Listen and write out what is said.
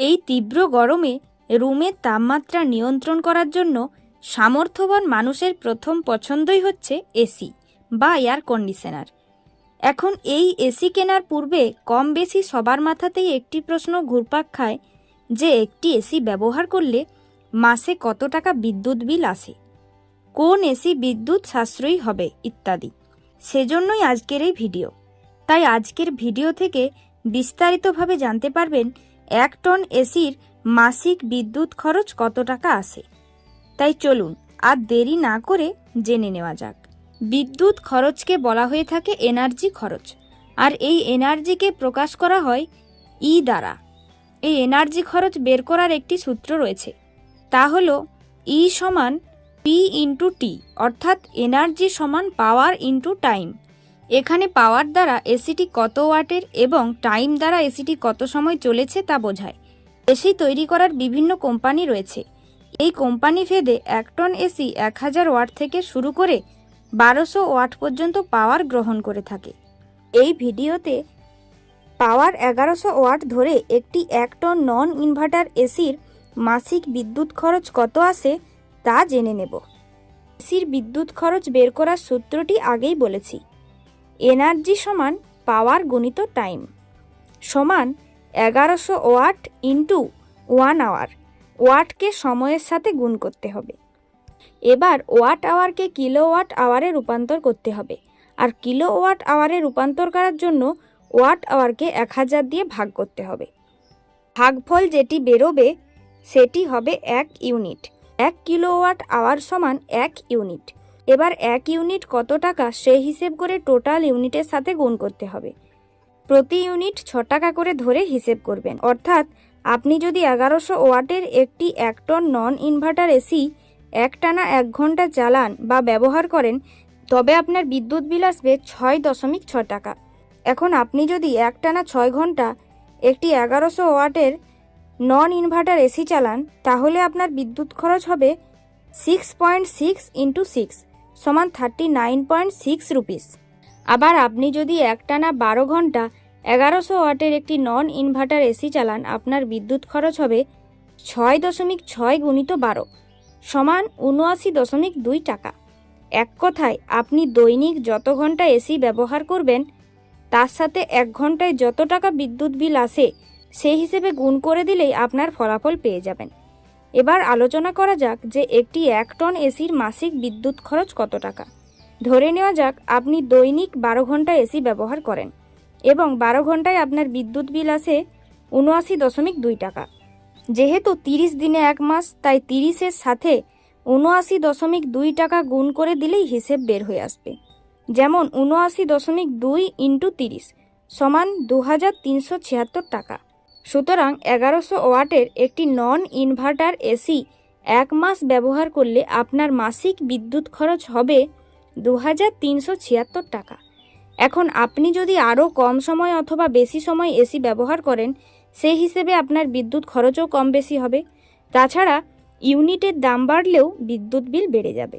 এই তীব্র গরমে রুমের তাপমাত্রা নিয়ন্ত্রণ করার জন্য সামর্থ্যবান মানুষের প্রথম পছন্দই হচ্ছে এসি বা এয়ার কন্ডিশনার। এখন এই এসি কেনার পূর্বে কম বেশি সবার মাথাতেই একটি প্রশ্ন ঘুরপাক খায় যে একটি এসি ব্যবহার করলে মাসে কত টাকা বিদ্যুৎ বিল আসে, কোন এসি বিদ্যুৎ সাশ্রয়ী হবে ইত্যাদি। সেজন্যই আজকের এই ভিডিও। তাই আজকের ভিডিও থেকে বিস্তারিতভাবে জানতে পারবেন 1 টন এসির মাসিক বিদ্যুৎ খরচ কত টাকা আসে। তাই চলুন আর দেরি না করে জেনে নেওয়া যাক। বিদ্যুৎ খরচকে বলা হয়ে থাকে এনার্জি খরচ, আর এই এনার্জিকে প্রকাশ করা হয় ই দ্বারা। এই এনার্জি খরচ বের করার একটি সূত্র রয়েছে, তা হলো ই সমান পি ইন্টু টি, অর্থাৎ এনার্জি সমান পাওয়ার ইন্টু টাইম। এখানে পাওয়ার দ্বারা এসিটি কত ওয়াটের এবং টাইম দ্বারা এসিটি কত সময় চলেছে তা বোঝায়। এসি তৈরি করার বিভিন্ন কোম্পানি রয়েছে। এই কোম্পানি ভেদে 1 টন এসি 1000 ওয়াট থেকে শুরু করে 1200 ওয়াট পর্যন্ত পাওয়ার গ্রহণ করে থাকে। এই ভিডিওতে পাওয়ার 1100 ওয়াট ধরে একটি 1 টন নন ইনভার্টার এসির মাসিক বিদ্যুৎ খরচ কত আসে তা জেনে নেব। এসির বিদ্যুৎ খরচ বের করার সূত্রটি আগেই বলেছি। এনার্জি সমান পাওয়ার গুণিত টাইম সমান 1100 ওয়াট ইন্টু 1 আওয়ার। ওয়াটকে সময়ের সাথে গুণ করতে হবে। এবার ওয়াট আওয়ারকে কিলোওয়াট আওয়ারে রূপান্তর করতে হবে, আর কিলোওয়াট আওয়ারে রূপান্তর করার জন্য ওয়াট আওয়ারকে 1000 দিয়ে ভাগ করতে হবে। ভাগফল যেটি বেরোবে সেটি হবে 1 ইউনিট। 1 কিলোওয়াট আওয়ার সমান 1 ইউনিট। এবার 1 ইউনিট কত টাকা সেই হিসেব করে টোটাল ইউনিটের সাথে গুণ করতে হবে। প্রতি ইউনিট 6 টাকা করে ধরে হিসেব করবেন। অর্থাৎ আপনি যদি 1100 ওয়াটের একটি 1 টন নন ইনভার্টার এসি একটানা 1 ঘন্টা চালান বা ব্যবহার করেন, তবে আপনার বিদ্যুৎ বিল আসবে 6.6 টাকা। এখন আপনি যদি একটানা 6 ঘন্টা একটি 1100 ওয়াটের নন ইনভার্টার এসি চালান, তাহলে আপনার বিদ্যুৎ খরচ হবে 6.6 ইন্টু 6 সমান 39.6 রুপিস। আবার আপনি যদি একটানা 12 ঘন্টা 1100 ওয়াটের একটি নন ইনভার্টার এসি চালান, আপনার বিদ্যুৎ খরচ হবে 6.6 গুণিত 12 সমান 79.2 টাকা। এক কথায় আপনি দৈনিক যত ঘন্টা এসি ব্যবহার করবেন তার সাথে 1 ঘন্টায় যত টাকা বিদ্যুৎ বিল আসে সেই হিসেবে গুণ করে দিলেই আপনার ফলাফল পেয়ে যাবেন। এবার আলোচনা করা যাক যে একটি 1 টন এসির মাসিক বিদ্যুৎ খরচ কত টাকা। ধরে নেওয়া যাক আপনি দৈনিক 12 ঘন্টা এসি ব্যবহার করেন এবং 12 ঘন্টায় আপনার বিদ্যুৎ বিল আসে 79.2 টাকা। যেহেতু 30 দিনে 1 মাস, তাই 30-এর সাথে 79.2 টাকা গুণ করে দিলেই হিসেব বের হয়ে আসবে। যেমন 79.2 ইন্টু 30 সমান 2376 টাকা। সুতরাং 1100 ওয়াটের একটি নন ইনভার্টার এসি 1 মাস ব্যবহার করলে আপনার মাসিক বিদ্যুৎ খরচ হবে 2376 টাকা। এখন আপনি যদি আরও কম সময় অথবা বেশি সময় এসি ব্যবহার করেন, সেই হিসেবে আপনার বিদ্যুৎ খরচও কম বেশি হবে। তাছাড়া ইউনিটের দাম বাড়লেও বিদ্যুৎ বিল বেড়ে যাবে।